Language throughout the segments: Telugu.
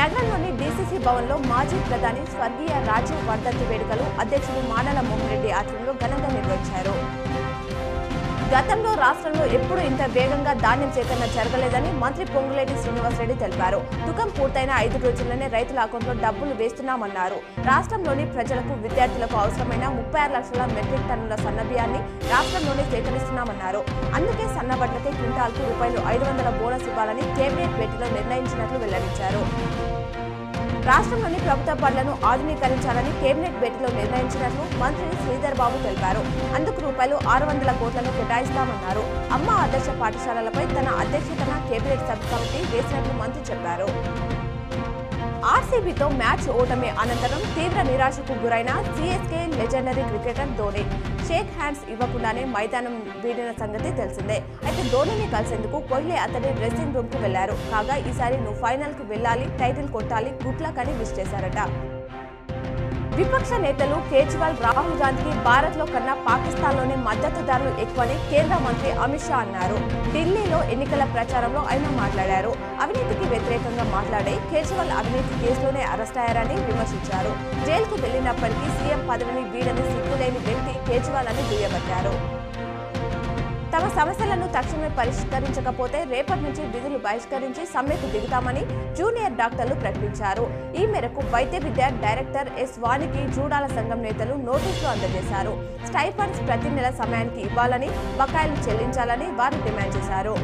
నగరంలోని డీసీసీ భవన్లో మాజీ ప్రధాని స్వర్గీయ రాజీవ్ వర్ధంతి వేడుకలు అధ్యక్షుడు మానల మోహన్ రెడ్డి ఆధ్వర్యంలో ఘనంగా నిర్వహించారు. గతంలో రాష్ట్రంలో ఎప్పుడు ఇంత వేగంగా ధాన్యం సేకరణ జరగలేదని మంత్రి పొంగులేటి శ్రీనివాసరెడ్డి తెలిపారు. తుకం పూర్తయిన 5 రోజుల్లోనే రైతుల అకౌంట్లో డబ్బులు వేస్తున్నామన్నారు. రాష్ట్రంలోని ప్రజలకు, విద్యార్థులకు అవసరమైన 36 లక్షల మెట్రిక్ టన్నుల సన్నబియ్యాన్ని రాష్ట్రంలోనే సేకరిస్తున్నామన్నారు. అందుకే సన్నబడ్లకే క్వింటాల్కు ₹500 బోనస్ ఇవ్వాలని కేబినెట్ భేటీలో నిర్ణయించినట్లు వెల్లడించారు. రాష్ట్రంలోని ప్రభుత్వ బడులను ఆధునీకరించాలని కేబినెట్ భేటీలో నిర్ణయించినట్లు మంత్రి శ్రీధర్ బాబు తెలిపారు. అందుకు ₹600 కోట్లను కేటాయిస్తామన్నారు. అమ్మ ఆదర్శ పాఠశాలలపై తన అధ్యక్షతన కేబినెట్ సబ్ కమిటీ వేసినట్లు మంత్రి చెప్పారు. ఆర్సీబీతో మ్యాచ్ ఓటమి అనంతరం తీవ్ర నిరాశకు గురైన CSK legendary cricketer Dhoni shake hands ఇవ్వకుండానే మైదానం వీడిన సంగతి తెలిసిందే. అయితే ధోనిని కలిసేందుకు కోహ్లీ అతడి డ్రెస్సింగ్ రూమ్ కు వెళ్లారు. కాగా ఈసారి నువ్వు ఫైనల్ కు వెళ్లాలి, టైటిల్ కొట్టాలి, గుడ్ లక్ అని విష్ చేశారట. విపక్ష నేతలు కేజ్రీవాల్, రాహుల్ గాంధీకి భారత్ లో కన్నా పాకిస్తాన్లోనే మద్దతుదారులు ఎక్కువని కేంద్ర మంత్రి అమిత్ షా అన్నారు. ఢిల్లీలో ఎన్నికల ప్రచారంలో ఆయన మాట్లాడారు. అవినీతికి వ్యతిరేకంగా మాట్లాడే కేజ్రీవాల్ అవినీతి కేసులోనే అరెస్ట్ అయ్యారని విమర్శించారు. జైలుకు వెళ్లినప్పటికీ సీఎం పదవిని వీడని సిగ్గులేని వ్యక్తి కేజ్రీవాల్ అని దుయ్యబట్టారు. తమ సమస్యలను తక్షణమే పరిష్కరించకపోతే రేపటి నుంచి విధులు బహిష్కరించి సమ్మెకు దిగుతామని జూనియర్ డాక్టర్లు ప్రకటించారు. ఈ మేరకు వైద్య విద్యా డైరెక్టర్ ఎస్ వాణికి జూడాల సంఘం నేతలు నోటీసులు అందజేశారు. స్టైఫండ్స్ ప్రతి నెల సమయానికి ఇవ్వాలని, బకాయిలు చెల్లించాలని వారు డిమాండ్ చేశారు.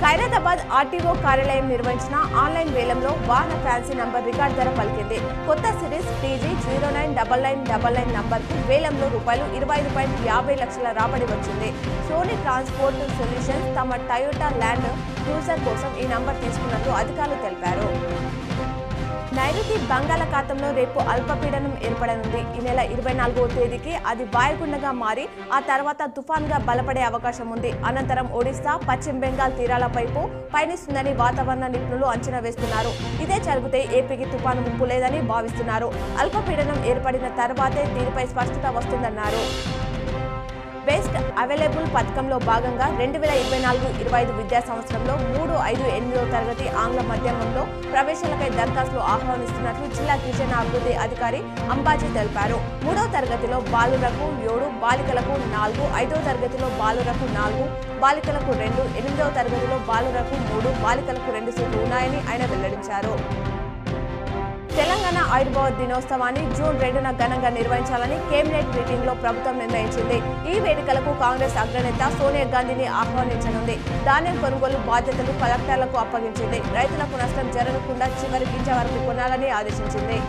ఖైరతాబాద్ ఆర్టీఓ కార్యాలయం నిర్వహించిన ఆన్లైన్ వేలంలో వాహన ఫ్యాన్సీ నంబర్ రికార్డు ధర పలికింది. కొత్త సిరీస్ TG 099999 నంబర్కు వేలంలో ₹25.50 లక్షల రాబడి వచ్చింది. సోనీ ట్రాన్స్పోర్ట్ సొల్యూషన్స్ తమ టయోటా ల్యాండ్ క్రూజర్ కోసం ఈ నంబర్ తీసుకున్నట్లు అధికారులు తెలిపారు. నైరుతి బంగాళాఖాతంలో రేపు అల్పపీడనం ఏర్పడనుంది. ఈ నెల 24వ తేదీకి అది వాయుగుండంగా మారి ఆ తర్వాత తుఫాన్గా బలపడే అవకాశం ఉంది. అనంతరం ఒడిశా, పశ్చిమ బెంగాల్ తీరాలపైపు పయనిస్తుందని వాతావరణ నిపుణులు అంచనా వేస్తున్నారు. ఇదే జరిగితే ఏపీకి తుఫాను ముప్పు లేదని భావిస్తున్నారు. అల్పపీడనం ఏర్పడిన తర్వాతే దీనిపై స్పష్టత వస్తుందన్నారు. బెస్ట్ అవైలబుల్ పథకంలో భాగంగా 2024-25 విద్యా సంవత్సరంలో 3, 5, 8వ తరగతి ఆంగ్ల మాధ్యమంలో ప్రవేశాలపై దరఖాస్తులు ఆహ్వానిస్తున్నట్లు జిల్లా గిరిజన అభివృద్ధి అధికారి అంబాజీ తెలిపారు. 3వ తరగతిలో బాలురకు 7, బాలికలకు 4, 5వ తరగతిలో బాలురకు 4, బాలికలకు 2, 8వ తరగతిలో బాలురకు 3, బాలికలకు 2 సీట్లు ఉన్నాయని ఆయన వెల్లడించారు. తెలంగాణ ఆవిర్భావ దినోత్సవాన్ని జూన్ 2న ఘనంగా నిర్వహించాలని కేబినెట్ మీటింగ్ లో ప్రభుత్వం నిర్ణయించింది. ఈ వేడుకలకు కాంగ్రెస్ అగ్రనేత సోనియా గాంధీని ఆహ్వానించనుంది. ధాన్యం కొనుగోలు బాధ్యతలు కలెక్టర్లకు అప్పగించింది. రైతులకు నష్టం జరగకుండా చివరి గింజ వరకు కొనాలని ఆదేశించింది.